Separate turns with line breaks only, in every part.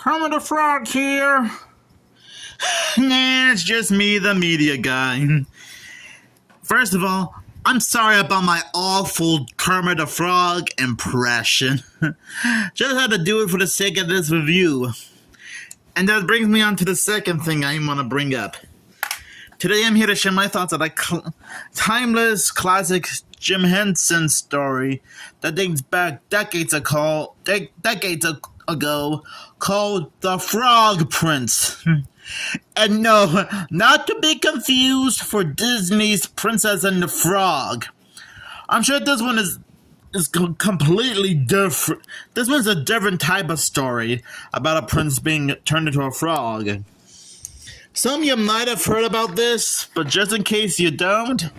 Kermit the Frog here. Nah, it's just me, the media guy. First of all, I'm sorry about my awful Kermit the Frog impression. Just had to do it for the sake of this review. And that brings me on to the second thing I want to bring up. Today I'm here to share my thoughts on a timeless classic Jim Henson story that dates back decades ago called The Frog Prince. And no, not to be confused for Disney's Princess and the Frog. I'm sure this one is completely different. This one's a different type of story about a prince being turned into a frog. Some of you might have heard about this, but just in case you don't,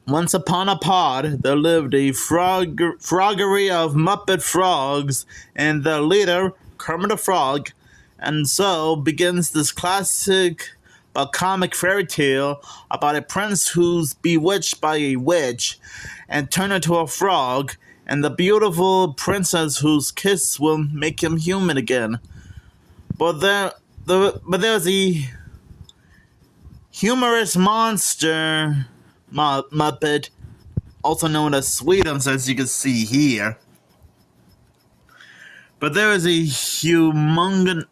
once upon a pod, there lived a froggery of Muppet frogs, and the leader, Kermit the Frog, and so begins this classic but comic fairy tale about a prince who's bewitched by a witch and turned into a frog, and the beautiful princess whose kiss will make him human again. But there's a humorous monster Muppet, also known as Sweetums, as you can see here. But there is a humongous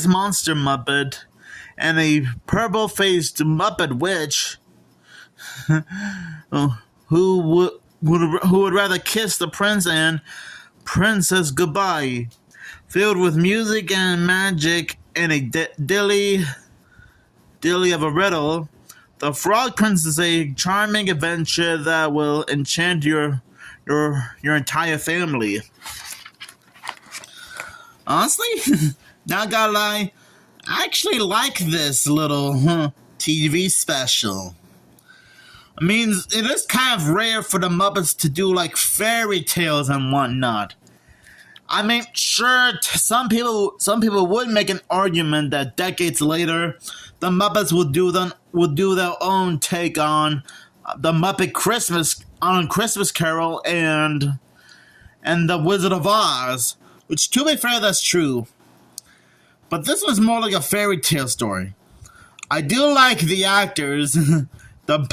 monster Muppet and a purple-faced Muppet witch who would rather kiss the prince and princess goodbye. Filled with music and magic and a dilly of a riddle, The Frog Prince is a charming adventure that will enchant your entire family. Honestly, not gonna lie, I actually like this little TV special. I mean, it is kind of rare for the Muppets to do like fairy tales and whatnot. I mean, sure, some people would make an argument that decades later, the Muppets would do their own take on the Muppet Christmas Carol and the Wizard of Oz, which, to be fair, that's true. But this was more like a fairy tale story. I do like the actors. the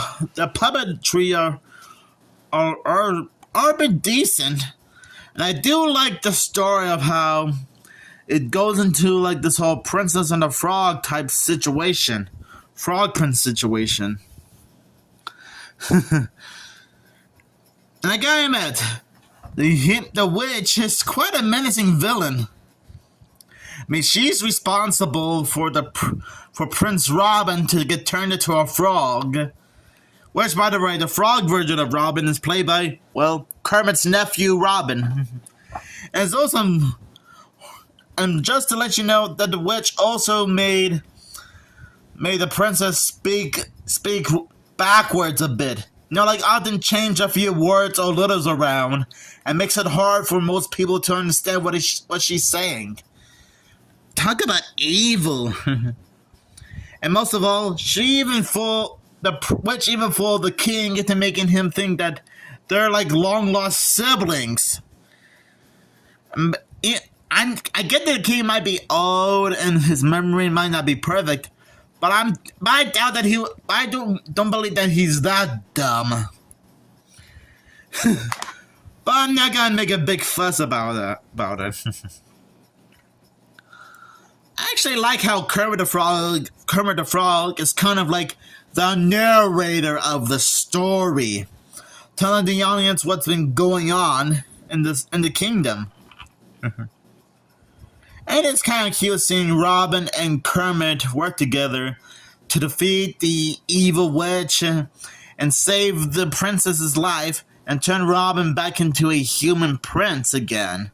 puppetry are bit decent. And I do like the story of how it goes into like this whole Princess and the Frog type situation. Frog Prince situation. And I gotta admit, the witch is quite a menacing villain. I mean, she's responsible for Prince Robin to get turned into a frog. Which, by the way, the frog version of Robin is played by, well, Kermit's nephew, Robin. And it's also, and just to let you know, that the witch also made the princess speak backwards a bit. You know, like often change a few words or letters around, and makes it hard for most people to understand what she's saying. Talk about evil. And most of all, the witch even fooled the king into making him think that they're like long-lost siblings. I get that the king might be old and his memory might not be perfect, but I doubt that I don't believe that he's that dumb. But I'm not gonna make a big fuss about it. I actually like how Kermit the Frog is kind of like the narrator of the story, telling the audience what's been going on in the kingdom. And it's kind of cute seeing Robin and Kermit work together to defeat the evil witch and save the princess's life and turn Robin back into a human prince again.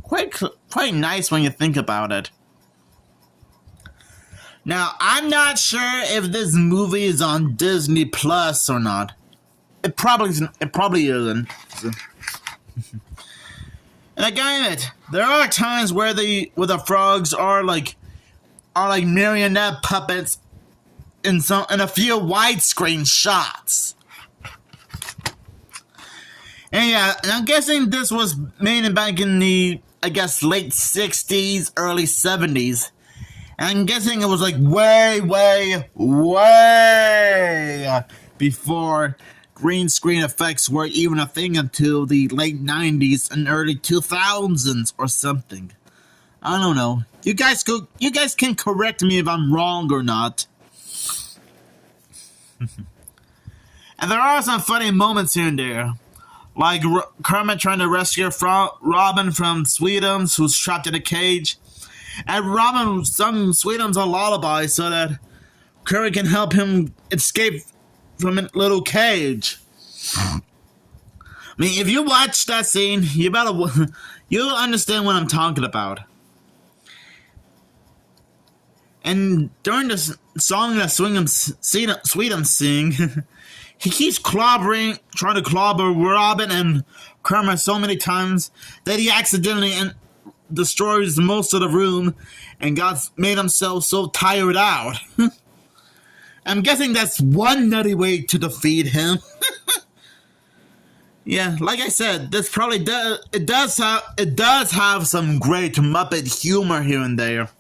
Quite nice when you think about it. Now, I'm not sure if this movie is on Disney Plus or not. It probably isn't. And again, there are times where the frogs are like marionette puppets in a few widescreen shots. And And yeah, and I'm guessing this was made back in the, I guess, late 60s, early 70s. And I'm guessing it was like way before green screen effects were even a thing until the late 90s and early 2000s or something. I don't know. You guys can correct me if I'm wrong or not. And there are some funny moments here and there. Like Kermit trying to rescue Robin from Sweetums, who's trapped in a cage. And Robin sung Sweetums a lullaby so that Kermit can help him escape from a little cage. I mean, if you watch that scene, you'll understand what I'm talking about. And during the song that Sweetums sing, he keeps trying to clobber Robin and Kermit so many times that he accidentally destroys most of the room and made himself so tired out. I'm guessing that's one nutty way to defeat him. Yeah, like I said, this probably does have some great Muppet humor here and there.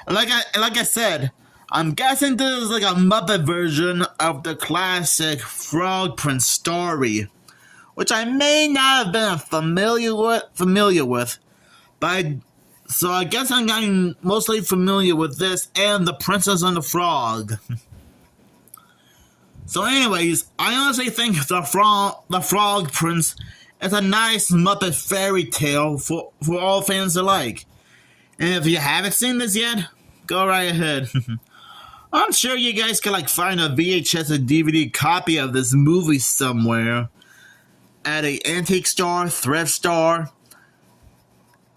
Like I said, I'm guessing this is like a Muppet version of the classic Frog Prince story, which I may not have been familiar with, so I guess I'm getting mostly familiar with this and The Princess and the Frog. So anyways, I honestly think the Frog Prince is a nice Muppet fairy tale for all fans alike. And if you haven't seen this yet, go right ahead. I'm sure you guys can find a VHS or DVD copy of this movie somewhere at an antique store, thrift store.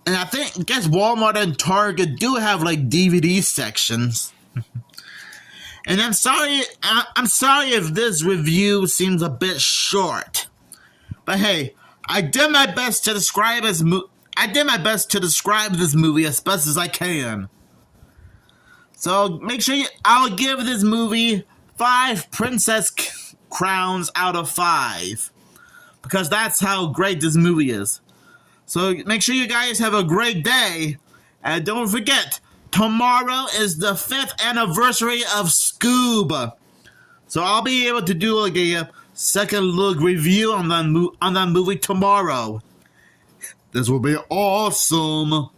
And I guess Walmart and Target do have DVD sections. And I'm sorry if this review seems a bit short. But hey, I did my best to describe this movie as best as I can. So make sure I'll give this movie 5 princess crowns out of 5. Because that's how great this movie is. So make sure you guys have a great day. And don't forget, tomorrow is the 5th anniversary of Scoob. So I'll be able to do a second look review on that movie tomorrow. This will be awesome.